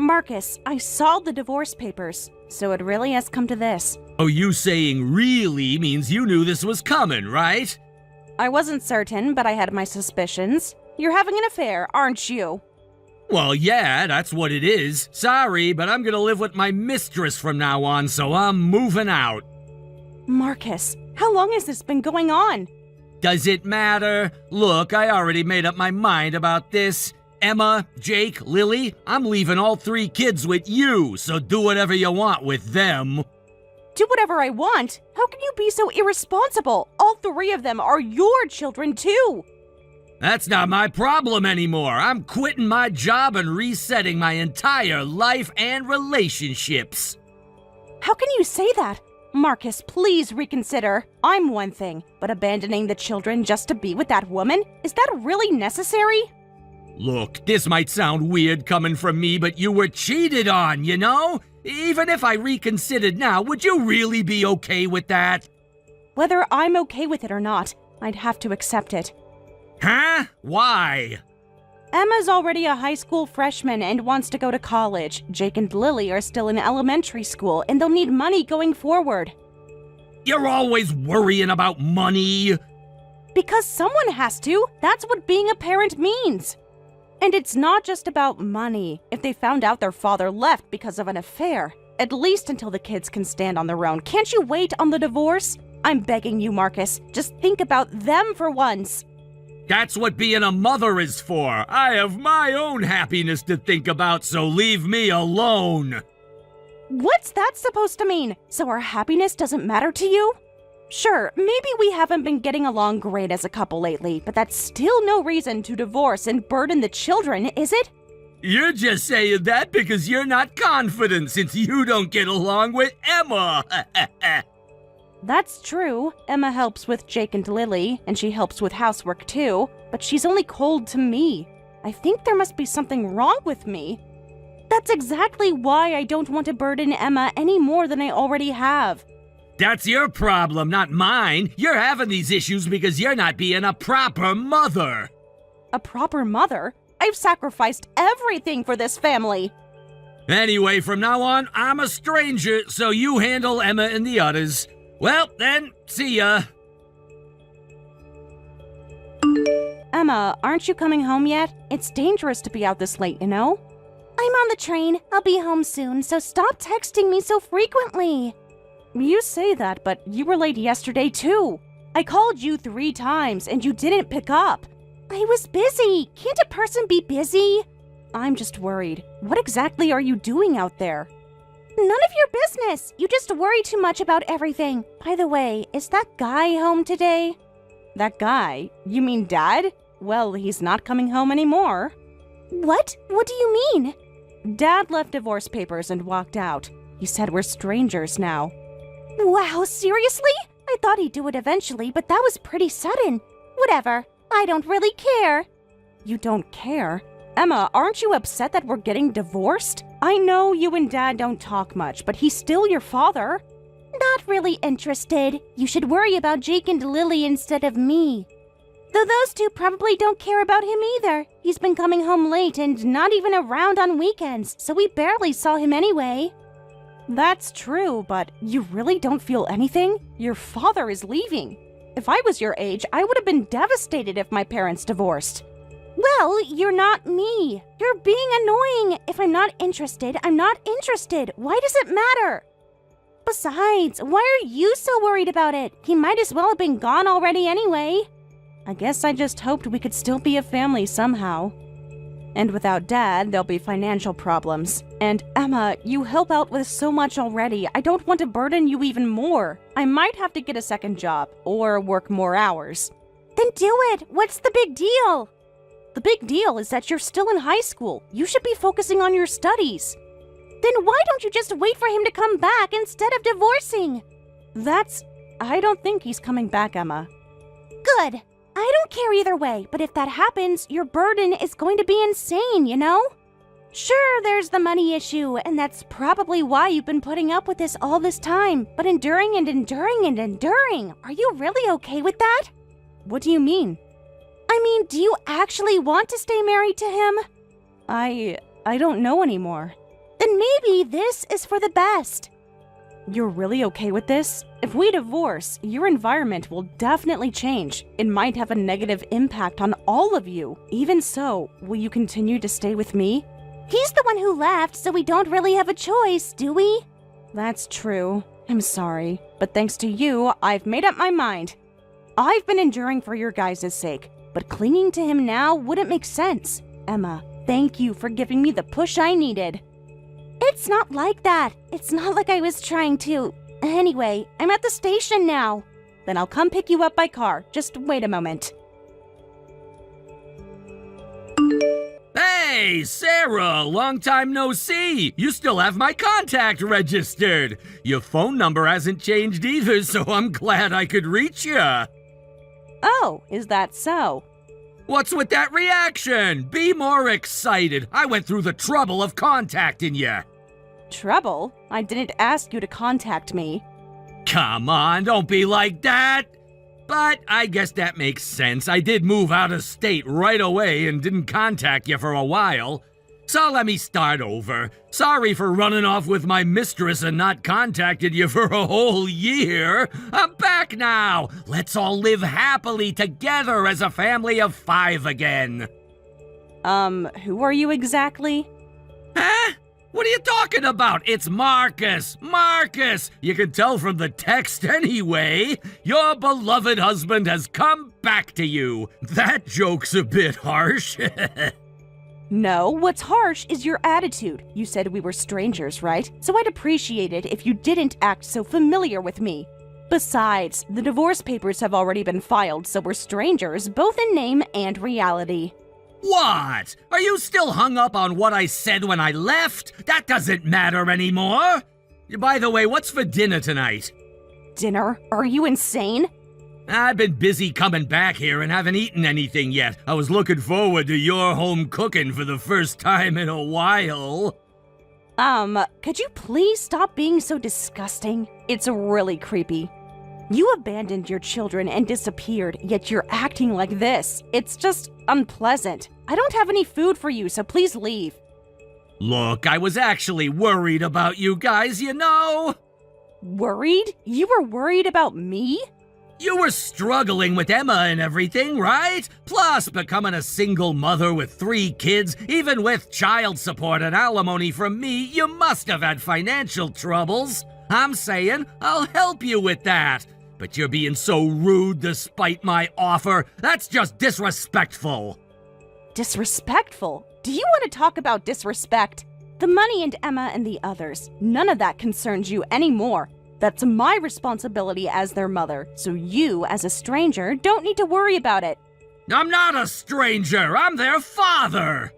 Marcus, I saw the divorce papers, so it really has come to this. Oh, you saying really means you knew this was coming, right? I wasn't certain, but I had my suspicions. You're having an affair, aren't you? Well, yeah, that's what it is. Sorry, but I'm gonna live with my mistress from now on, so I'm moving out. Marcus, how long has this been going on? Does it matter? Look, I already made up my mind about this. Emma, Jake, Lily, I'm leaving all 3 kids with you, so do whatever you want with them. Do whatever I want? How can you be so irresponsible? All 3 of them are your children, too. That's not my problem anymore. I'm quitting my job and resetting my entire life and relationships. How can you say that? Marcus, please reconsider. I'm one thing, but abandoning the children just to be with that woman? Is that really necessary? Look, this might sound weird coming from me, but you were cheated on, you know? Even if I reconsidered now, would you really be okay with that? Whether I'm okay with it or not, I'd have to accept it. Huh? Why? Emma's already a high school freshman and wants to go to college. Jake and Lily are still in elementary school, and they'll need money going forward. You're always worrying about money. Because someone has to. That's what being a parent means. And it's not just about money. If they found out their father left because of an affair, at least until the kids can stand on their own, can't you wait on the divorce? I'm begging you, Marcus. Just think about them for once. That's what being a mother is for. I have my own happiness to think about, so leave me alone. What's that supposed to mean? So our happiness doesn't matter to you? Sure, maybe we haven't been getting along great as a couple lately, but that's still no reason to divorce and burden the children, is it? You're just saying that because you're not confident since you don't get along with Emma. That's true. Emma helps with Jake and Lily, and she helps with housework too, but she's only cold to me. I think there must be something wrong with me. That's exactly why I don't want to burden Emma any more than I already have. That's your problem, not mine. You're having these issues because you're not being a proper mother. A proper mother? I've sacrificed everything for this family. Anyway, from now on, I'm a stranger, so you handle Emma and the others. Well, then, see ya. Emma, aren't you coming home yet? It's dangerous to be out this late, you know? I'm on the train. I'll be home soon, so stop texting me so frequently. You say that, but you were late yesterday, too. I called you 3 times, and you didn't pick up. I was busy. Can't a person be busy? I'm just worried. What exactly are you doing out there? None of your business. You just worry too much about everything. By the way, is that guy home today? That guy? You mean Dad? Well, he's not coming home anymore. What? What do you mean? Dad left divorce papers and walked out. He said we're strangers now. Wow, seriously? I thought he'd do it eventually, but that was pretty sudden. Whatever. I don't really care. You don't care? Emma, aren't you upset that we're getting divorced? I know you and Dad don't talk much, but he's still your father. Not really interested. You should worry about Jake and Lily instead of me. Though those 2 probably don't care about him either. He's been coming home late and not even around on weekends, so we barely saw him anyway. That's true, but you really don't feel anything? Your father is leaving. If I was your age, I would have been devastated if my parents divorced. Well, you're not me. You're being annoying. If I'm not interested, I'm not interested. Why does it matter? Besides, why are you so worried about it? He might as well have been gone already anyway. I guess I just hoped we could still be a family somehow. And without Dad, there'll be financial problems. And Emma, you help out with so much already. I don't want to burden you even more. I might have to get a second job or work more hours. Then do it. What's the big deal? The big deal is that you're still in high school. You should be focusing on your studies. Then why don't you just wait for him to come back instead of divorcing? I don't think he's coming back, Emma. Good. I don't care either way, but if that happens, your burden is going to be insane, you know? Sure, there's the money issue, and that's probably why you've been putting up with this all this time. But enduring and enduring and enduring, are you really okay with that? What do you mean? I mean, do you actually want to stay married to him? I don't know anymore. And maybe this is for the best. You're really okay with this? If we divorce, your environment will definitely change. It might have a negative impact on all of you. Even so, will you continue to stay with me? He's the one who left, so we don't really have a choice, do we? That's true. I'm sorry. But thanks to you, I've made up my mind. I've been enduring for your guys' sake, but clinging to him now wouldn't make sense. Emma, thank you for giving me the push I needed. It's not like that. It's not like I was trying to. Anyway, I'm at the station now. Then I'll come pick you up by car. Just wait a moment. Hey, Sarah, long time no see. You still have my contact registered. Your phone number hasn't changed either, so I'm glad I could reach you. Oh, is that so? What's with that reaction? Be more excited. I went through the trouble of contacting you. Trouble? I didn't ask you to contact me. Come on, don't be like that. But I guess that makes sense. I did move out of state right away and didn't contact you for a while. So let me start over. Sorry for running off with my mistress and not contacted you for a whole year. I'm back now. Let's all live happily together as a family of 5 again. Who are you exactly? Huh? What are you talking about? It's Marcus. Marcus! You can tell from the text anyway. Your beloved husband has come back to you. That joke's a bit harsh. No, what's harsh is your attitude. You said we were strangers, right? So I'd appreciate it if you didn't act so familiar with me. Besides, the divorce papers have already been filed, so we're strangers, both in name and reality. What? Are you still hung up on what I said when I left? That doesn't matter anymore. By the way, what's for dinner tonight? Dinner? Are you insane? I've been busy coming back here and haven't eaten anything yet. I was looking forward to your home cooking for the first time in a while. Could you please stop being so disgusting? It's really creepy. You abandoned your children and disappeared, yet you're acting like this. It's just unpleasant. I don't have any food for you, so please leave. Look, I was actually worried about you guys, you know? Worried? You were worried about me? You were struggling with Emma and everything, right? Plus, becoming a single mother with 3 kids, even with child support and alimony from me, you must have had financial troubles. I'm saying I'll help you with that. But you're being so rude despite my offer. That's just disrespectful. Disrespectful? Do you want to talk about disrespect? The money and Emma and the others, none of that concerns you anymore. That's my responsibility as their mother, so you, as a stranger, don't need to worry about it. I'm not a stranger. I'm their father.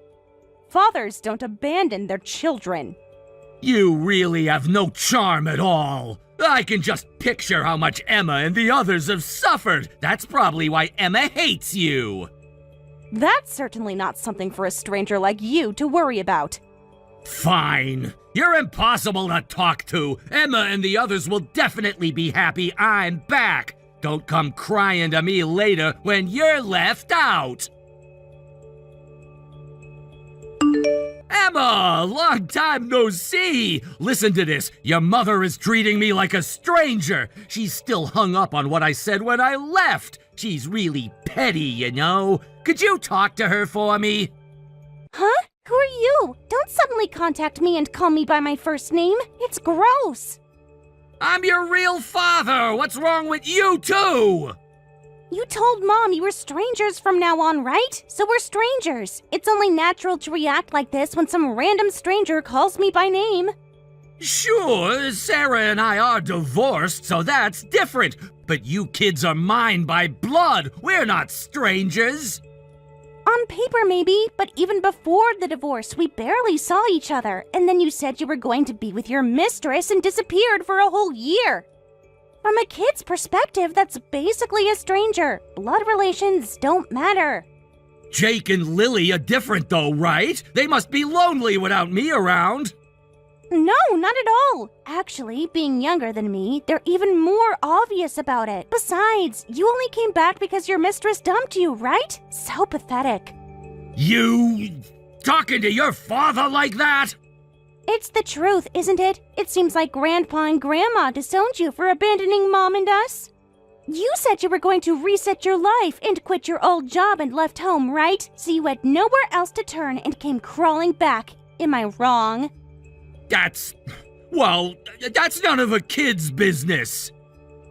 Fathers don't abandon their children. You really have no charm at all. I can just picture how much Emma and the others have suffered. That's probably why Emma hates you. That's certainly not something for a stranger like you to worry about. Fine. You're impossible to talk to. Emma and the others will definitely be happy I'm back. Don't come crying to me later when you're left out. Emma, long time no see. Listen to this. Your mother is treating me like a stranger. She's still hung up on what I said when I left. She's really petty, you know. Could you talk to her for me? Huh? Who are you? Don't suddenly contact me and call me by my first name. It's gross. I'm your real father. What's wrong with you too? You told Mom you were strangers from now on, right? So we're strangers. It's only natural to react like this when some random stranger calls me by name. Sure, Sarah and I are divorced, so that's different. But you kids are mine by blood. We're not strangers. On paper, maybe, but even before the divorce, we barely saw each other. And then you said you were going to be with your mistress and disappeared for a whole year. From a kid's perspective, that's basically a stranger. Blood relations don't matter. Jake and Lily are different though, right? They must be lonely without me around. No, not at all. Actually, being younger than me, they're even more obvious about it. Besides, you only came back because your mistress dumped you, right? So pathetic. You talking to your father like that? It's the truth, isn't it? It seems like Grandpa and Grandma disowned you for abandoning Mom and us. You said you were going to reset your life and quit your old job and left home, right? So you had nowhere else to turn and came crawling back. Am I wrong? That's none of a kid's business.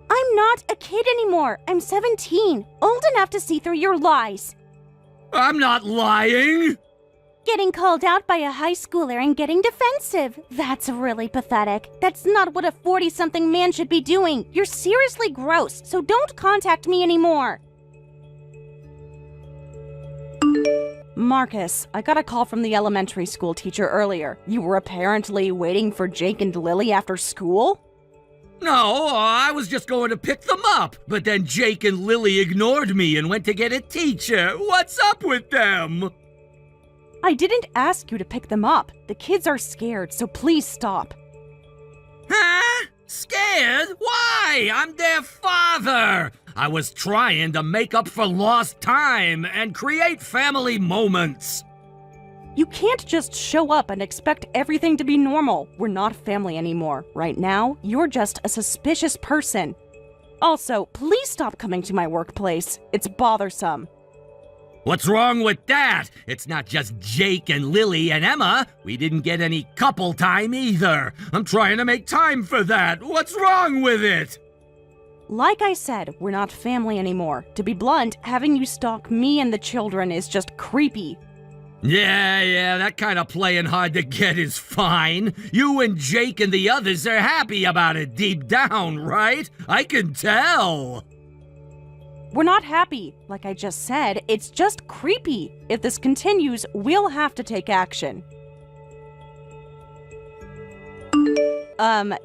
I'm not a kid anymore. I'm 17, old enough to see through your lies. I'm not lying. Getting called out by a high schooler and getting defensive. That's really pathetic. That's not what a 40-something man should be doing. You're seriously gross, so don't contact me anymore. Marcus, I got a call from the elementary school teacher earlier. You were apparently waiting for Jake and Lily after school? No, I was just going to pick them up, but then Jake and Lily ignored me and went to get a teacher. What's up with them? I didn't ask you to pick them up. The kids are scared, so please stop. Huh? Scared? Why? I'm their father. I was trying to make up for lost time and create family moments. You can't just show up and expect everything to be normal. We're not family anymore. Right now, you're just a suspicious person. Also, please stop coming to my workplace. It's bothersome. What's wrong with that? It's not just Jake and Lily and Emma. We didn't get any couple time either. I'm trying to make time for that. What's wrong with it? Like I said, we're not family anymore. To be blunt, having you stalk me and the children is just creepy. Yeah, that kind of playing hard to get is fine. You and Jake and the others are happy about it deep down, right? I can tell. We're not happy. Like I just said, it's just creepy. If this continues, we'll have to take action.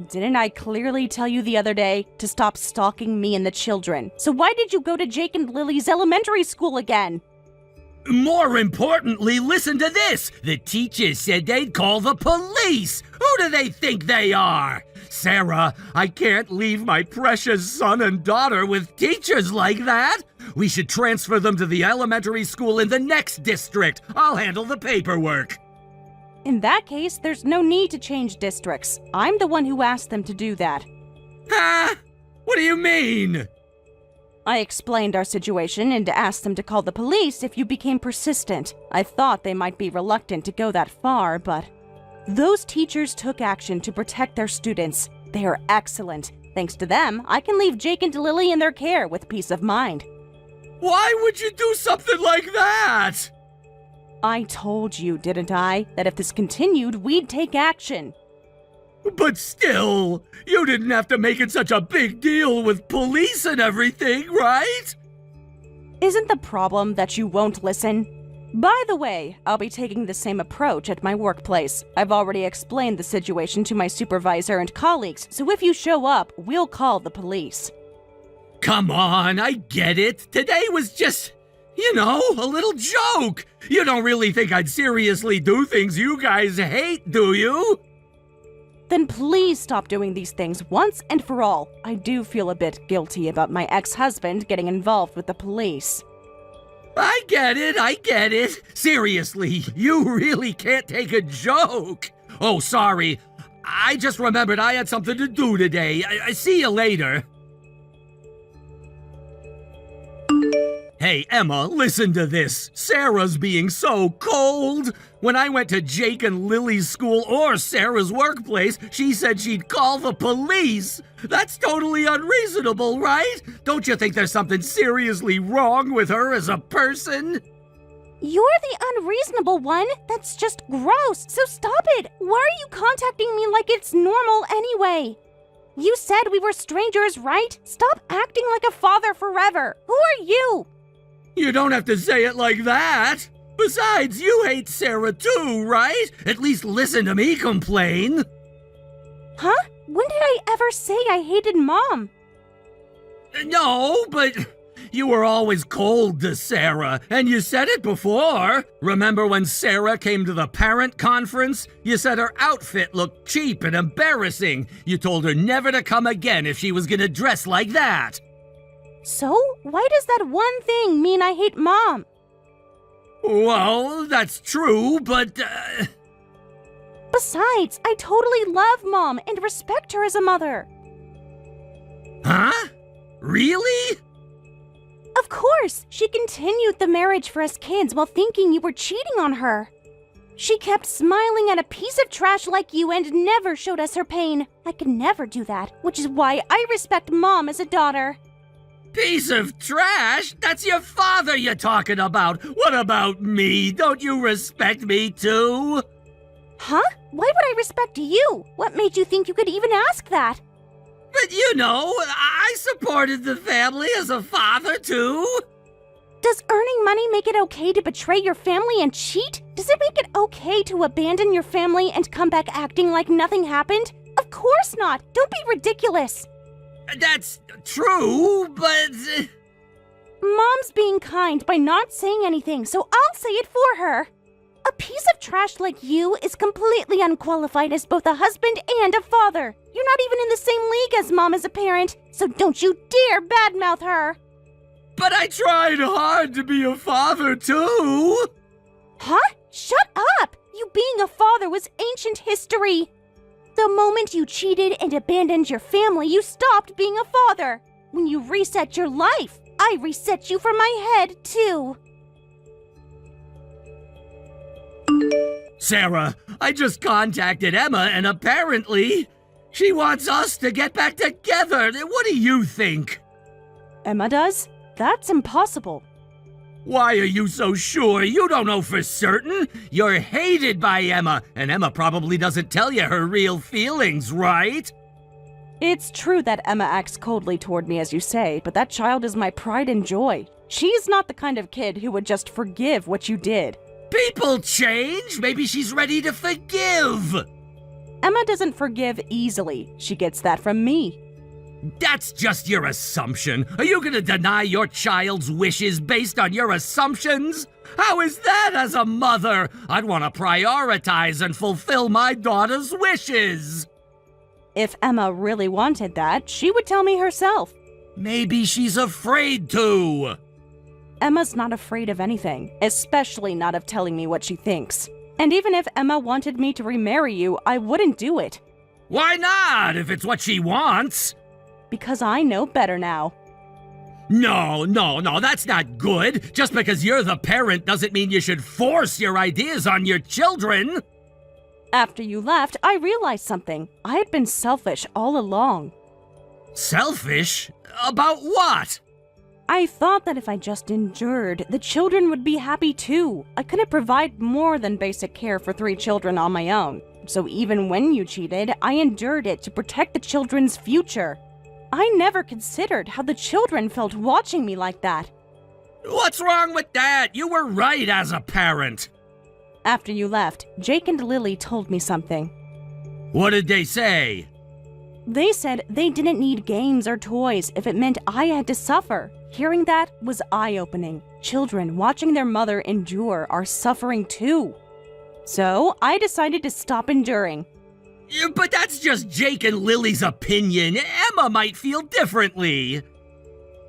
Didn't I clearly tell you the other day to stop stalking me and the children? So why did you go to Jake and Lily's elementary school again? More importantly, listen to this. The teachers said they'd call the police. Who do they think they are? Sarah, I can't leave my precious son and daughter with teachers like that. We should transfer them to the elementary school in the next district. I'll handle the paperwork. In that case, there's no need to change districts. I'm the one who asked them to do that. Huh? What do you mean? I explained our situation and asked them to call the police if you became persistent. I thought they might be reluctant to go that far, but those teachers took action to protect their students. They are excellent. Thanks to them, I can leave Jake and Lily in their care with peace of mind. Why would you do something like that? I told you, didn't I, that if this continued, we'd take action. But still, you didn't have to make it such a big deal with police and everything, right? Isn't the problem that you won't listen? By the way, I'll be taking the same approach at my workplace. I've already explained the situation to my supervisor and colleagues, so if you show up, we'll call the police. Come on, I get it. Today was just, a little joke. You don't really think I'd seriously do things you guys hate, do you? Then please stop doing these things once and for all. I do feel a bit guilty about my ex-husband getting involved with the police. I get it. Seriously, you really can't take a joke. Oh, sorry. I just remembered I had something to do today. I see you later. Hey, Emma, listen to this. Sarah's being so cold. When I went to Jake and Lily's school or Sarah's workplace, she said she'd call the police. That's totally unreasonable, right? Don't you think there's something seriously wrong with her as a person? You're the unreasonable one. That's just gross, so stop it. Why are you contacting me like it's normal anyway? You said we were strangers, right? Stop acting like a father forever. Who are you? You don't have to say it like that. Besides, you hate Sarah too, right? At least listen to me complain. Huh? When did I ever say I hated Mom? No, but you were always cold to Sarah, and you said it before. Remember when Sarah came to the parent conference? You said her outfit looked cheap and embarrassing. You told her never to come again if she was gonna dress like that. So, why does that one thing mean I hate Mom? Well, that's true, but... Besides, I totally love Mom and respect her as a mother. Huh? Really? Of course, she continued the marriage for us kids while thinking you were cheating on her. She kept smiling at a piece of trash like you and never showed us her pain. I could never do that, which is why I respect Mom as a daughter. Piece of trash? That's your father you're talking about. What about me? Don't you respect me too? Huh? Why would I respect you? What made you think you could even ask that? But you know, I supported the family as a father too. Does earning money make it okay to betray your family and cheat? Does it make it okay to abandon your family and come back acting like nothing happened? Of course not! Don't be ridiculous! That's true, but... Mom's being kind by not saying anything, so I'll say it for her. A piece of trash like you is completely unqualified as both a husband and a father. You're not even in the same league as Mom as a parent, so don't you dare badmouth her! But I tried hard to be a father too! Huh? Shut up! You being a father was ancient history! The moment you cheated and abandoned your family, you stopped being a father. When you reset your life, I reset you from my head, too. Sarah, I just contacted Emma and apparently she wants us to get back together. What do you think? Emma does? That's impossible. Why are you so sure? You don't know for certain. You're hated by Emma, and Emma probably doesn't tell you her real feelings, right? It's true that Emma acts coldly toward me, as you say, but that child is my pride and joy. She's not the kind of kid who would just forgive what you did. People change. Maybe she's ready to forgive. Emma doesn't forgive easily. She gets that from me. That's just your assumption. Are you gonna deny your child's wishes based on your assumptions? How is that as a mother? I'd want to prioritize and fulfill my daughter's wishes. If Emma really wanted that, she would tell me herself. Maybe she's afraid to. Emma's not afraid of anything, especially not of telling me what she thinks. And even if Emma wanted me to remarry you, I wouldn't do it. Why not, if it's what she wants? Because I know better now. No, that's not good. Just because you're the parent doesn't mean you should force your ideas on your children. After you left, I realized something. I had been selfish all along. Selfish? About what? I thought that if I just endured, the children would be happy too. I couldn't provide more than basic care for 3 children on my own. So even when you cheated, I endured it to protect the children's future. I never considered how the children felt watching me like that. What's wrong with that? You were right as a parent. After you left, Jake and Lily told me something. What did they say? They said they didn't need games or toys if it meant I had to suffer. Hearing that was eye-opening. Children watching their mother endure are suffering too. So I decided to stop enduring. But that's just Jake and Lily's opinion. Emma might feel differently.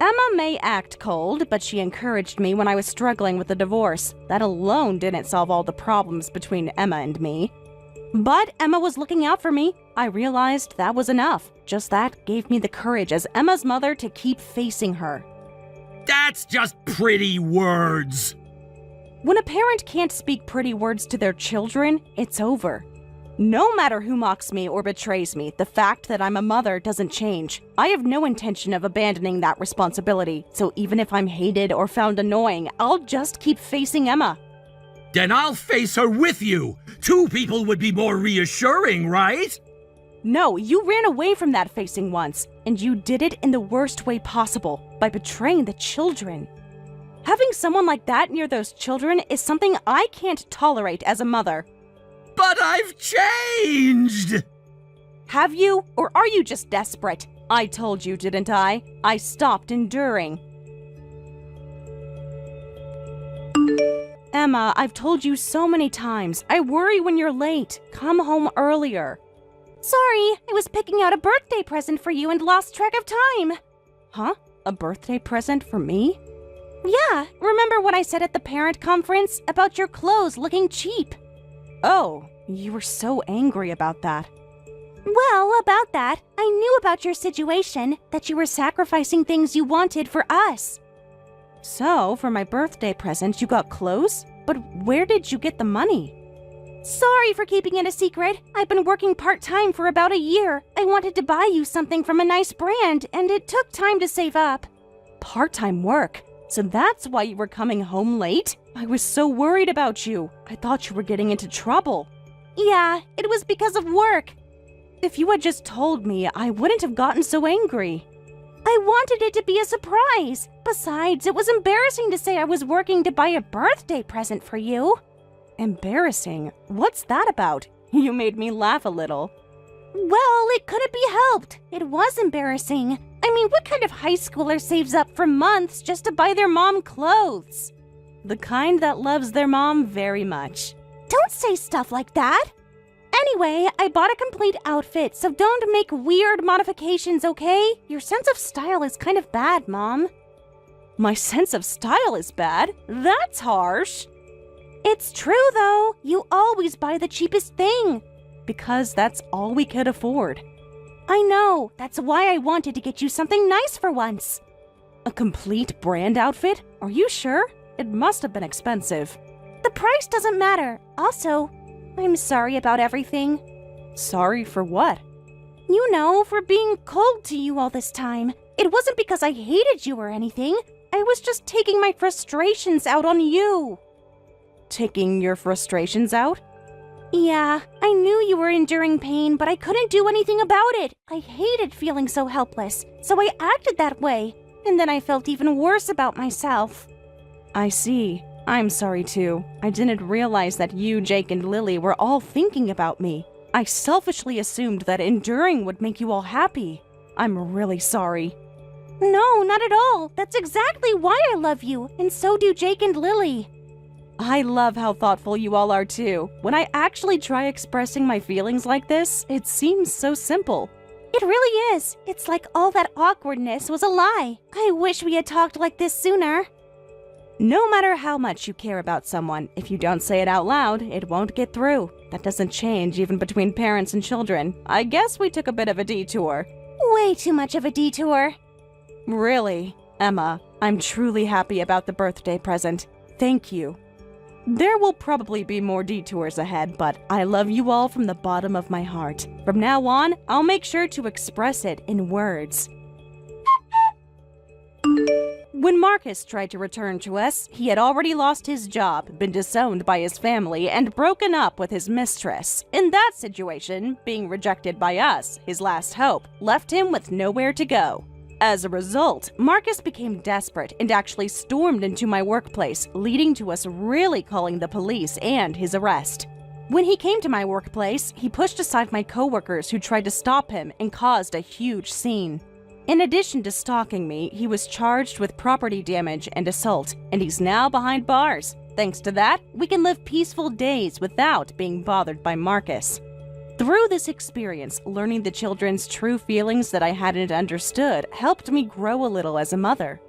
Emma may act cold, but she encouraged me when I was struggling with the divorce. That alone didn't solve all the problems between Emma and me. But Emma was looking out for me. I realized that was enough. Just that gave me the courage as Emma's mother to keep facing her. That's just pretty words. When a parent can't speak pretty words to their children, it's over. No matter who mocks me or betrays me, the fact that I'm a mother doesn't change. I have no intention of abandoning that responsibility, so even if I'm hated or found annoying, I'll just keep facing Emma. Then I'll face her with you. 2 people would be more reassuring, right? No, you ran away from that facing once, and you did it in the worst way possible, by betraying the children. Having someone like that near those children is something I can't tolerate as a mother. But I've changed! Have you? Or are you just desperate? I told you, didn't I? I stopped enduring. Emma, I've told you so many times. I worry when you're late. Come home earlier. Sorry, I was picking out a birthday present for you and lost track of time. Huh? A birthday present for me? Yeah, remember what I said at the parent conference about your clothes looking cheap? Oh, You were so angry about that. Well, about that, I knew about your situation, that you were sacrificing things you wanted for us. So, for my birthday present, you got clothes? But where did you get the money? Sorry for keeping it a secret. I've been working part-time for about a year. I wanted to buy you something from a nice brand, and it took time to save up. Part-time work? So that's why you were coming home late? I was so worried about you. I thought you were getting into trouble. Yeah, it was because of work. If you had just told me, I wouldn't have gotten so angry. I wanted it to be a surprise. Besides, it was embarrassing to say I was working to buy a birthday present for you. Embarrassing? What's that about? You made me laugh a little. Well, it couldn't be helped. It was embarrassing. I mean, what kind of high schooler saves up for months just to buy their mom clothes? The kind that loves their mom very much. Don't say stuff like that. Anyway, I bought a complete outfit, so don't make weird modifications, okay? Your sense of style is kind of bad, Mom. My sense of style is bad? That's harsh. It's true, though. You always buy the cheapest thing. Because that's all we could afford. I know. That's why I wanted to get you something nice for once. A complete brand outfit? Are you sure? It must have been expensive. The price doesn't matter. Also, I'm sorry about everything. Sorry for what? You know, for being cold to you all this time. It wasn't because I hated you or anything. I was just taking my frustrations out on you. Taking your frustrations out? Yeah, I knew you were enduring pain, but I couldn't do anything about it. I hated feeling so helpless, so I acted that way. And then I felt even worse about myself. I see. I'm sorry too. I didn't realize that you, Jake, and Lily were all thinking about me. I selfishly assumed that enduring would make you all happy. I'm really sorry. No, not at all. That's exactly why I love you, and so do Jake and Lily. I love how thoughtful you all are too. When I actually try expressing my feelings like this, it seems so simple. It really is. It's like all that awkwardness was a lie. I wish we had talked like this sooner. No matter how much you care about someone, if you don't say it out loud, it won't get through. That doesn't change even between parents and children. I guess we took a bit of a detour. Way too much of a detour. Really, Emma, I'm truly happy about the birthday present. Thank you. There will probably be more detours ahead, but I love you all from the bottom of my heart. From now on, I'll make sure to express it in words. When Marcus tried to return to us, he had already lost his job, been disowned by his family, and broken up with his mistress. In that situation, being rejected by us, his last hope, left him with nowhere to go. As a result, Marcus became desperate and actually stormed into my workplace, leading to us really calling the police and his arrest. When he came to my workplace, he pushed aside my coworkers who tried to stop him and caused a huge scene. In addition to stalking me, he was charged with property damage and assault, and he's now behind bars. Thanks to that, we can live peaceful days without being bothered by Marcus. Through this experience, learning the children's true feelings that I hadn't understood helped me grow a little as a mother.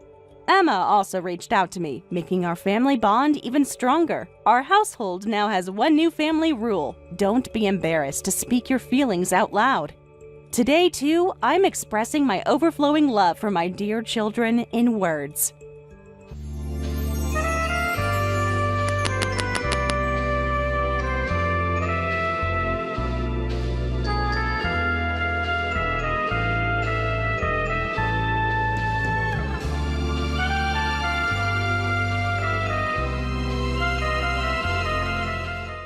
Emma also reached out to me, making our family bond even stronger. Our household now has one new family rule: don't be embarrassed to speak your feelings out loud. Today, too, I'm expressing my overflowing love for my dear children in words.